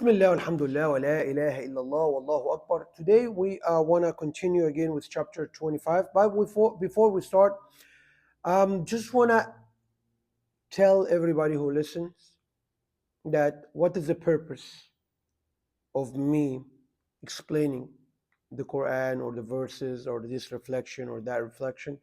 Bismillah, alhamdulillah, wa la ilaha illallah, wallahu akbar. Today we want to continue again with chapter 25. But before we start, just want to tell everybody who listens that what is the purpose of me explaining the Quran or the verses or this reflection or that reflection.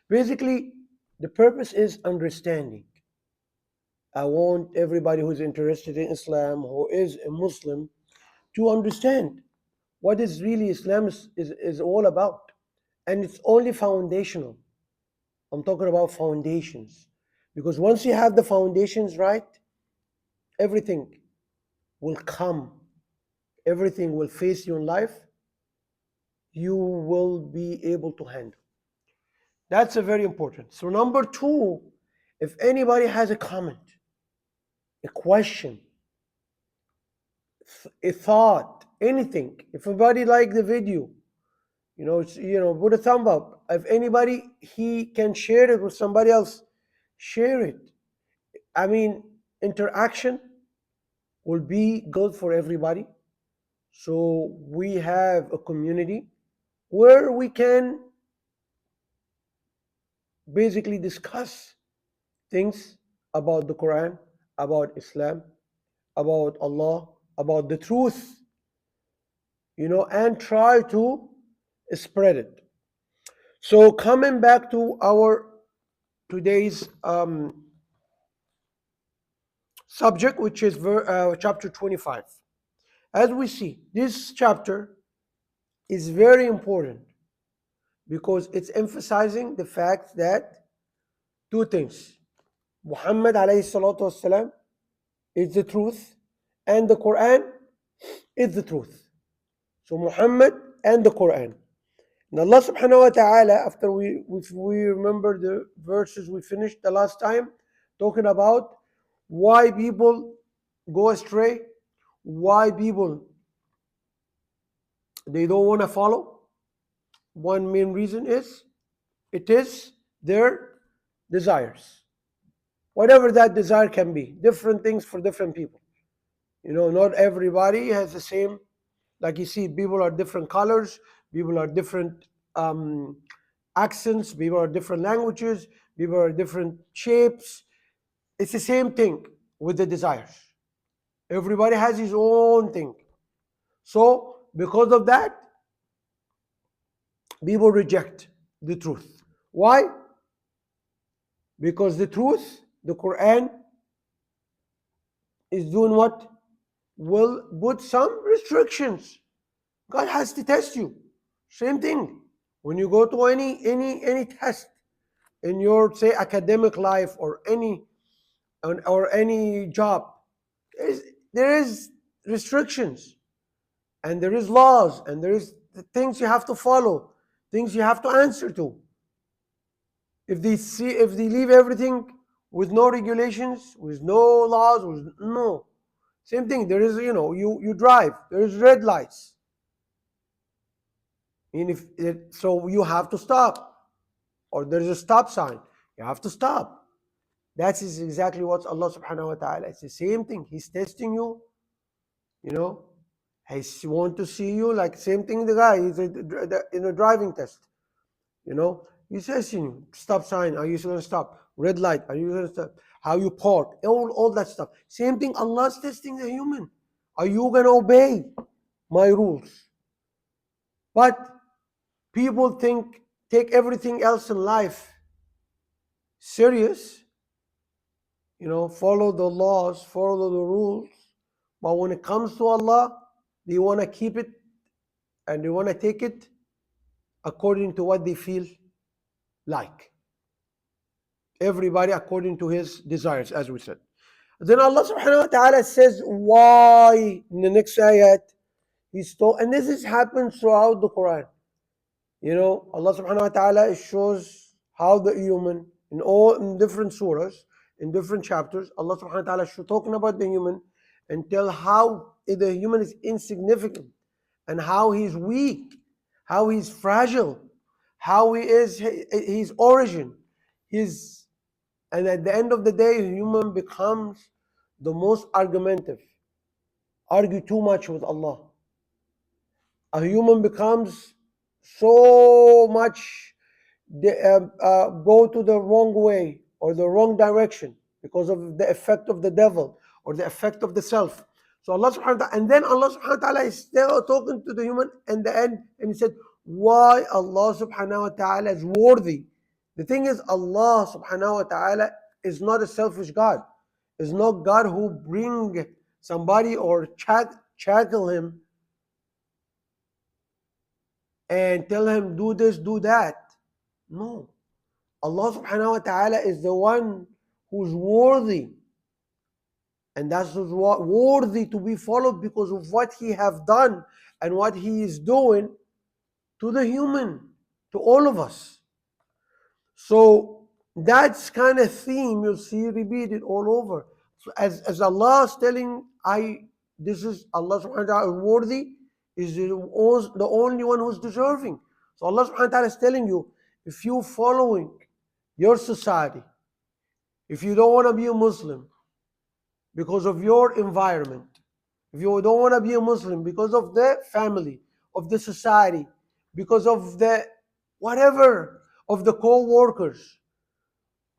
Basically, the purpose is understanding. I want everybody who's interested in Islam, who is a Muslim, to understand what is really Islam is all about. And it's only foundational. I'm talking about foundations. Because once you have the foundations right, everything will come, everything will face you in life, you will be able to handle. That's a very important. So, number two, if anybody has a comment, a question, a thought, anything, if anybody like the video, put a thumb up. If anybody he can share it with somebody else, share it. I mean, interaction will be good for everybody. So we have a community where we can basically discuss things about the Quran, about Islam, about Allah, about the truth, and try to spread it. So coming back to our today's subject, which is chapter 25. As we see, this chapter is very important because it's emphasizing the fact that two things. Muhammad alayhi salatu wasalam is the truth and the Quran is the truth. So Muhammad and the Quran. And Allah subhanahu wa ta'ala, after if we remember the verses we finished the last time, talking about why people go astray, why people they don't want to follow. One main reason is it is their desires. Whatever that desire can be, different things for different people. Not everybody has the same, like you see, people are different colors, people are different accents, people are different languages, people are different shapes. It's the same thing with the desires. Everybody has his own thing. So, because of that, people reject the truth. Why? Because the truth, the Quran, is doing what? Will put some restrictions. God has to test you. Same thing. When you go to any test in your, say, academic life or any job, there is restrictions and there is laws and there is things you have to follow, things you have to answer to. If they leave everything with no regulations, with no laws, with no, same thing. There is, you drive. There is red lights. And so you have to stop, or there is a stop sign. You have to stop. That is exactly what Allah Subhanahu wa Taala. It's the same thing. He's testing you. He want to see you like same thing. The guy is in a driving test. He's testing you. Stop sign. Are you going to stop? Red light. Are you going to stop? How you park? All that stuff. Same thing. Allah's testing the human. Are you going to obey my rules? But people take everything else in life serious. Follow the laws, follow the rules. But when it comes to Allah, they want to keep it and they want to take it according to what they feel like. Everybody according to his desires, as we said. Then Allah subhanahu wa ta'ala says why in the next ayat. And this has happened throughout the Quran. Allah subhanahu wa ta'ala shows how the human in different surahs, in different chapters, Allah subhanahu wa ta'ala is talking about the human and tell how the human is insignificant and how he's weak, how he's fragile, how his origin, and at the end of the day, human becomes the most argumentative, argue too much with Allah. A human becomes so much go to the wrong way or the wrong direction because of the effect of the devil or the effect of the self. So Allah subhanahu wa ta'ala, and then Allah subhanahu wa ta'ala is still talking to the human in the end, and He said, why Allah subhanahu wa ta'ala is worthy. The thing is, Allah subhanahu wa ta'ala is not a selfish God. Is not God who bring somebody or shackle him and tell him do this, do that. No. Allah subhanahu wa ta'ala is the one who's worthy. And that's who's worthy to be followed because of what he have done and what he is doing to the human, to all of us. So that's kind of theme you'll see repeated all over. So as Allah is telling, this is Allah subhanahu wa ta'ala worthy, is the only one who's deserving. So Allah subhanahu wa ta'ala is telling you, if you're following your society, if you don't want to be a Muslim because of your environment, if you don't want to be a Muslim because of the family, of the society, because of the whatever, of the co-workers,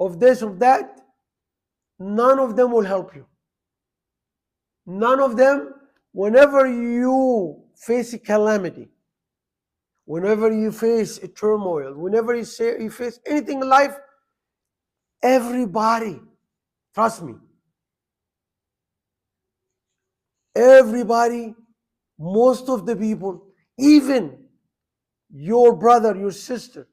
of this, of that, none of them will help you. None of them, whenever you face a calamity, whenever you face a turmoil, whenever you face anything in life, everybody, trust me, everybody, most of the people, even your brother, your sister,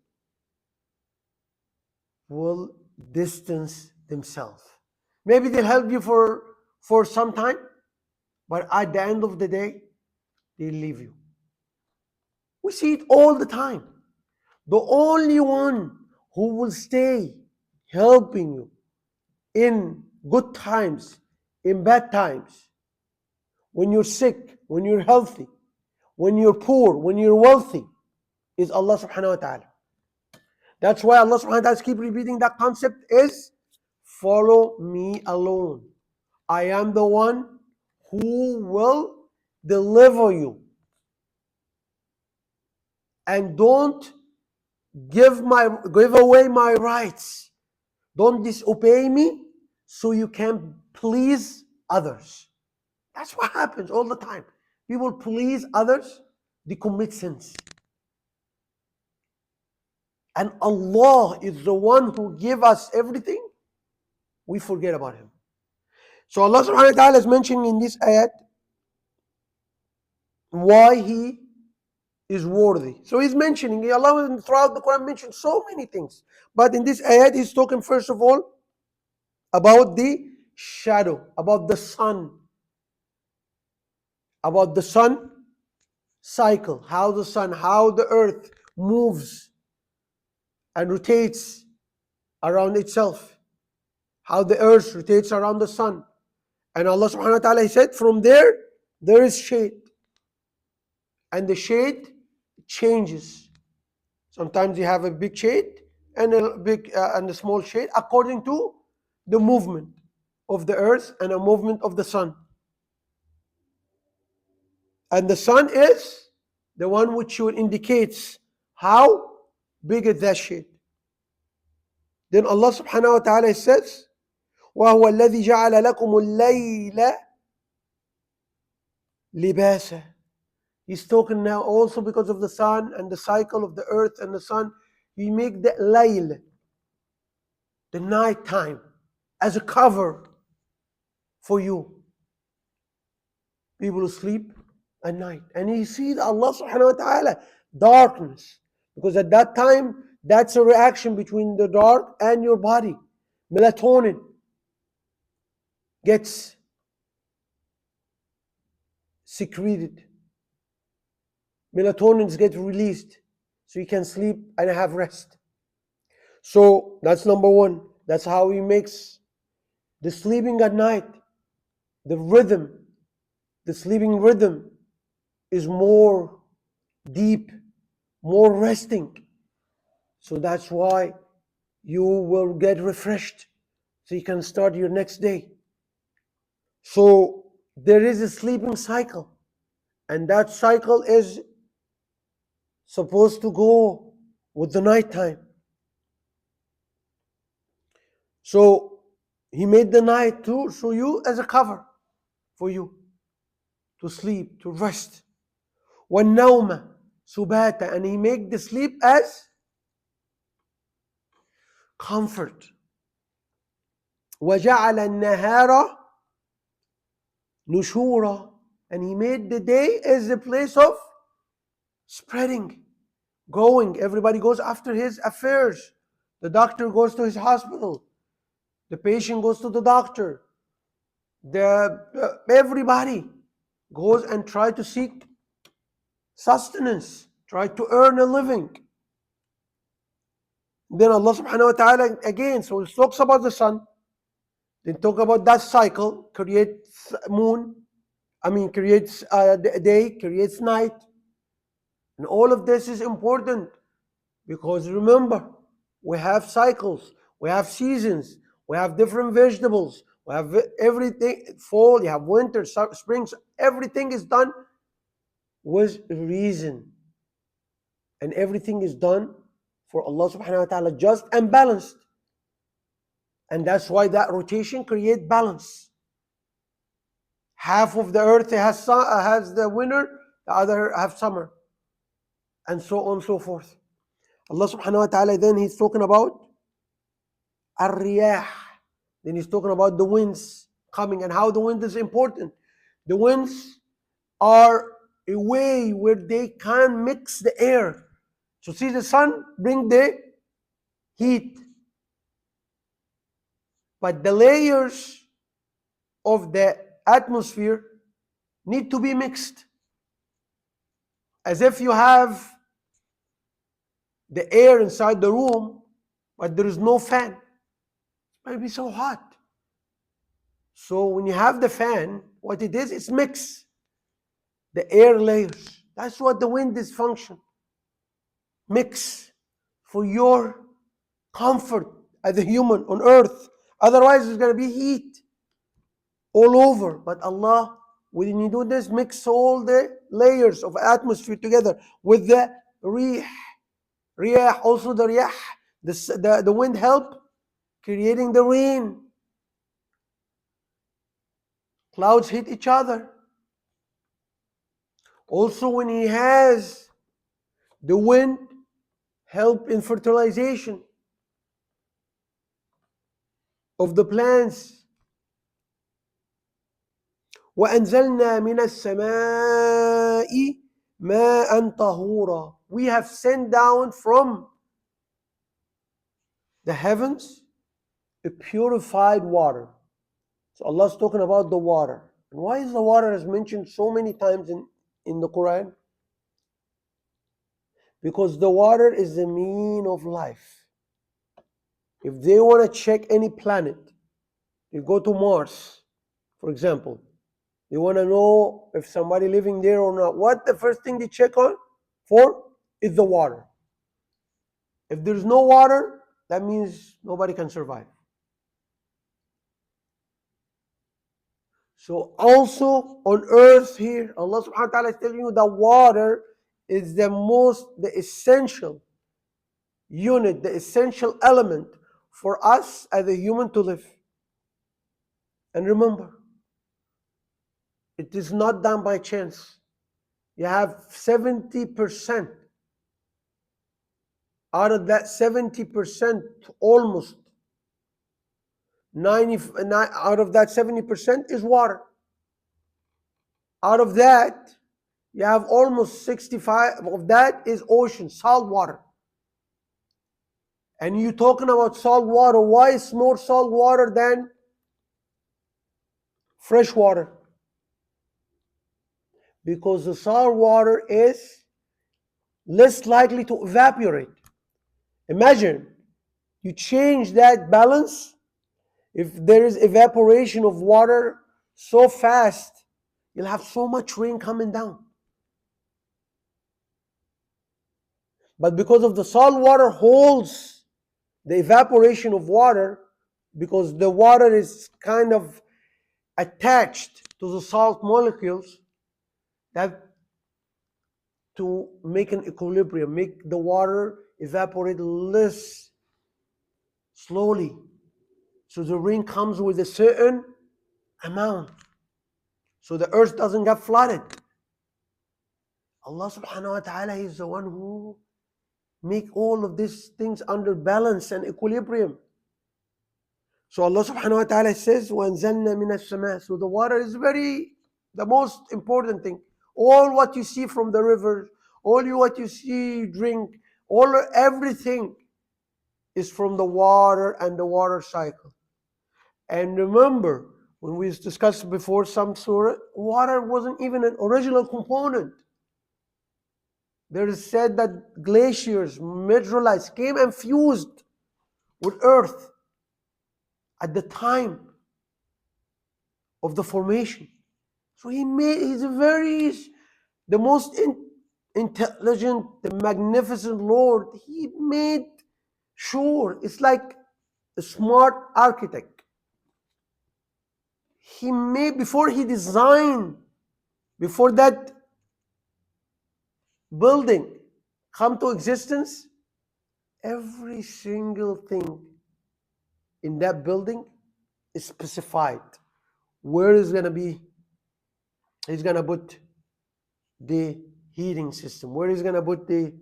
will distance themselves. Maybe they'll help you for some time, but at the end of the day, they'll leave you. We see it all the time. The only one who will stay helping you in good times, in bad times, when you're sick, when you're healthy, when you're poor, when you're wealthy, is Allah subhanahu wa ta'ala. That's why Allah subhanahu wa ta'ala keep repeating that concept is follow me alone. I am the one who will deliver you. And don't give away my rights. Don't disobey me so you can please others. That's what happens all the time. People please others, they commit sins. And Allah is the one who gave us everything. We forget about Him. So Allah subhanahu wa ta'ala is mentioning in this ayat why He is worthy. So He's mentioning, Allah throughout the Quran mentioned so many things. But in this ayat, He's talking first of all about the shadow, about the sun cycle, how the earth moves and rotates around itself, how the earth rotates around the sun. And Allah subhanahu wa ta'ala, He said, from there is shade. And the shade changes. Sometimes you have a big shade and a small shade according to the movement of the earth and a movement of the sun. And the sun is the one which indicates how big is that shade. Then Allah subhanahu wa ta'ala says, وَهُوَ الَّذِي جَعَلَ لَكُمُ اللَّيْلَ لِبَاسًا. He's talking now also because of the sun and the cycle of the earth and the sun. He make the layl, the night time, as a cover for you. People who sleep at night. And you see that Allah subhanahu wa ta'ala, darkness. Because at that time, that's a reaction between the dark and your body. Melatonin gets secreted. Melatonin gets released. So you can sleep and have rest. So that's number one. That's how He makes the sleeping at night, the sleeping rhythm is more deep, more resting. So that's why you will get refreshed so you can start your next day. So there is a sleeping cycle, and that cycle is supposed to go with the nighttime. So he made the night to show you as a cover for you to sleep, to rest. وَالنَّوْمَ subata, and he made the sleep as comfort. وَجَعَلَ النَّهَارَ nushura, and he made the day as a place of spreading, going. Everybody goes after his affairs. The doctor goes to his hospital. The patient goes to the doctor. Everybody goes and try to seek sustenance, try to earn a living. Then Allah subhanahu wa ta'ala again, so he talks about the sun, then talk about that cycle, creates moon, creates day, creates night. And all of this is important because remember, we have cycles, we have seasons, we have different vegetables, we have everything, fall, you have winter, spring, everything is done with reason. And everything is done for Allah subhanahu wa ta'ala just and balanced. And that's why that rotation creates balance. Half of the earth has the winter, the other half summer, and so on and so forth. Allah subhanahu wa ta'ala, then he's talking about ar-riyah. Then he's talking about the winds coming and how the wind is important. The winds are a way where they can mix the air. So see, the sun bring the heat, but the layers of the atmosphere need to be mixed. As if you have the air inside the room, but there is no fan. It might be so hot. So when you have the fan, what it is, it's mix the air layers. That's what the wind is function. Mix for your comfort as a human on earth. Otherwise, it's going to be heat all over. But Allah, when you do this, mix all the layers of atmosphere together with the riyah, also the riyah, the wind help creating the rain. Clouds hit each other. Also, when he has the wind help in fertilization of the plants. وَأَنزَلْنَا مِنَ السَّمَاءِ مَاءً طَهُورًا. We have sent down from the heavens a purified water. So Allah is talking about the water. And why is the water is mentioned so many times in the Quran? Because the water is the mean of life. If they want to check any planet, they go to Mars, for example. They want to know if somebody living there or not. What the first thing they check on for is the water. If there's no water, that means nobody can survive. So also on earth here, Allah subhanahu wa ta'ala is telling you that water is the essential unit, the essential element for us as a human to live. And remember, it is not done by chance. You have 70%. Out of that 70%, almost 90, out of that 70% is water. Out of that, you have almost 65 of that is ocean, salt water. And you talking about salt water. Why is more salt water than fresh water? Because the salt water is less likely to evaporate. Imagine you change that balance. If there is evaporation of water so fast, you'll have so much rain coming down. But because of the salt water holds the evaporation of water, because the water is kind of attached to the salt molecules that to make an equilibrium, make the water evaporate less slowly. So the rain comes with a certain amount. So the earth doesn't get flooded. Allah subhanahu wa ta'ala is the one who make all of these things under balance and equilibrium. So Allah subhanahu wa ta'ala says, وَأَنزَلْنَا مِنَ السَّمَاءِ. So the water is the most important thing. All what you see from the rivers, what you see, drink, everything is from the water and the water cycle. And remember, when we discussed before some surah, water wasn't even an original component. There is said that glaciers, meteorites came and fused with earth at the time of the formation. So he's the most intelligent, the magnificent Lord. He made sure, it's like a smart architect. He made, before he designed, before that building come to existence, every single thing in that building is specified. Where is going to be, he's going to put the heating system, where he's going to put the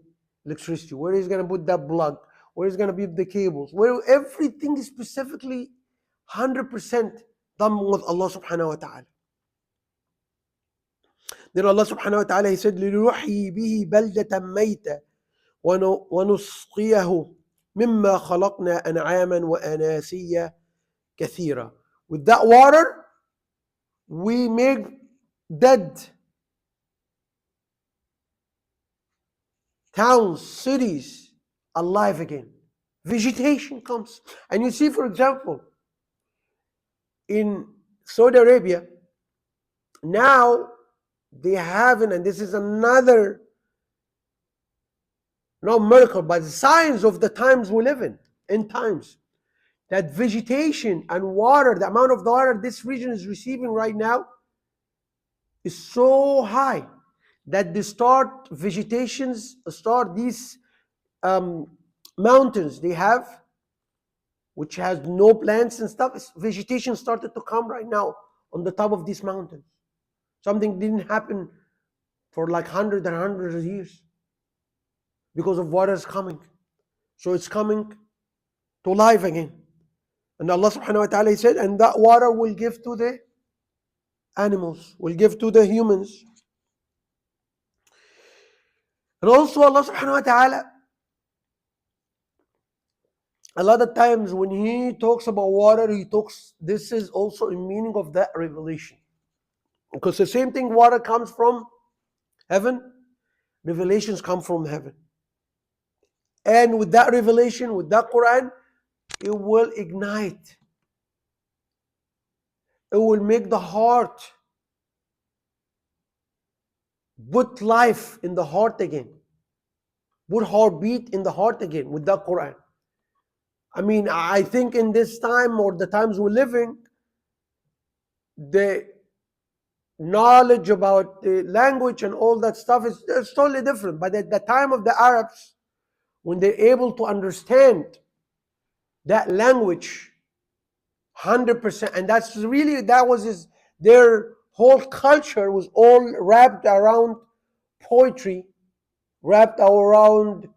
electricity, where he's going to put that plug, where he's going to be the cables, where everything is specifically 100% done with Allah subhanahu wa ta'ala. Then Allah subhanahu wa ta'ala, He said, لِنُحْيِي بِهِ بَلْدَةً مَيْتًا وَنُسْقِيَهُ مِمَّا خَلَقْنَا أَنْعَامًا وَأَنَاسِيَّ كَثِيرًا. With that water, we make dead towns, cities alive again. Vegetation comes. And you see, for example, in Saudi Arabia, now they have, and this is another, not miracle, but signs of the times we live in times, that vegetation and water, the amount of water this region is receiving right now is so high that these mountains they have, which has no plants and stuff, vegetation started to come right now on the top of these mountains. Something didn't happen for like hundreds and hundreds of years because of water is coming. So it's coming to life again. And Allah subhanahu wa ta'ala said, and that water will give to the animals, will give to the humans. And also Allah subhanahu wa ta'ala, a lot of times when He talks about water, this is also a meaning of that revelation. Because the same thing, water comes from heaven, revelations come from heaven. And with that revelation, with that Quran, it will ignite. It will make the heart, put life in the heart again. Put heartbeat in the heart again with that Quran. I mean, I think in this time or the times we're living, the knowledge about the language and all that stuff is totally different. But at the time of the Arabs, when they're able to understand that language 100%, and their whole culture was all wrapped around poetry, wrapped around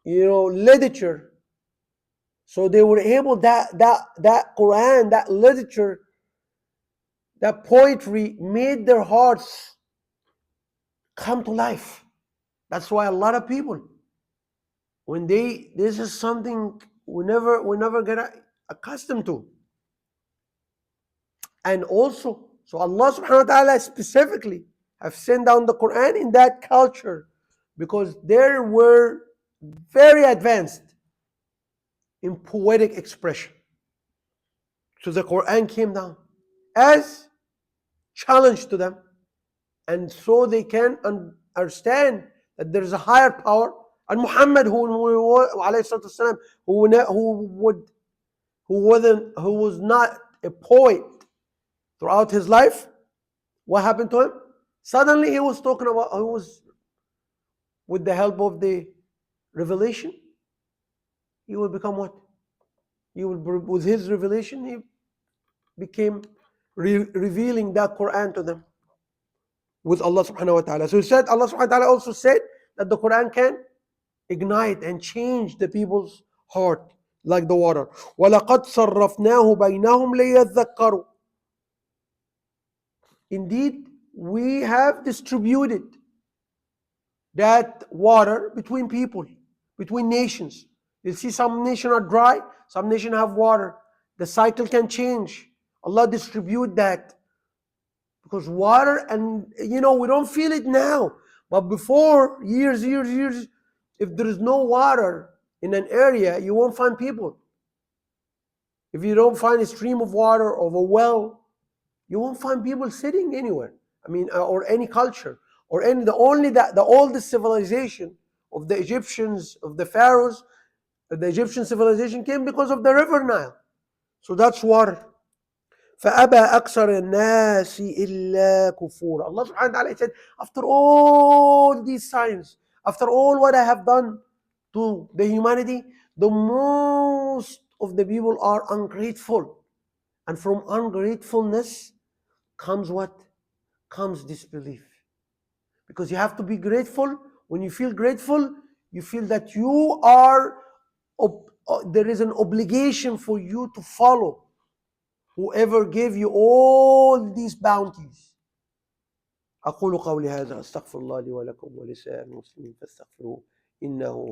literature. So they were able, that Quran, that literature, that poetry made their hearts come to life. That's why a lot of people, this is something we never get accustomed to. And also, so Allah subhanahu wa ta'ala specifically have sent down the Quran in that culture because they were very advanced in poetic expression. So the Quran came down as challenge to them, and so they can understand that there is a higher power. And Muhammad, who was not a poet, throughout his life, what happened to him? Suddenly he was talking about, he was, with the help of the revelation, he will become what? He will, with his revelation, he became revealing that Quran to them with Allah subhanahu wa ta'ala. So he said, Allah subhanahu wa ta'ala also said that the Quran can ignite and change the people's heart like the water. وَلَقَدْ صَرَّفْنَاهُ بَيْنَهُمْ لِيَذَّكَّرُوا. Indeed, we have distributed that water between people, between nations. You see, some nations are dry, some nations have water. The cycle can change. Allah distribute that because water, and we don't feel it now, but before, years, if there is no water in an area, you won't find people. If you don't find a stream of water or a well, you won't find people sitting anywhere. I mean, or any culture, or any the oldest civilization of the Egyptians, of the pharaohs, the Egyptian civilization came because of the river Nile. So that's water. فأبى أكثر الناس إلا كفورا. Allah subhanahu wa ta'ala said, after all these signs, after all what I have done to the humanity, the most of the people are ungrateful. And from ungratefulness comes what? Comes disbelief. Because you have to be grateful. When you feel grateful, you feel that you are, there is an obligation for you to follow whoever gave you all these bounties. أقول قولي هذا أستغفر الله لي ولكم ولسائر المسلمين فاستغفروه إنه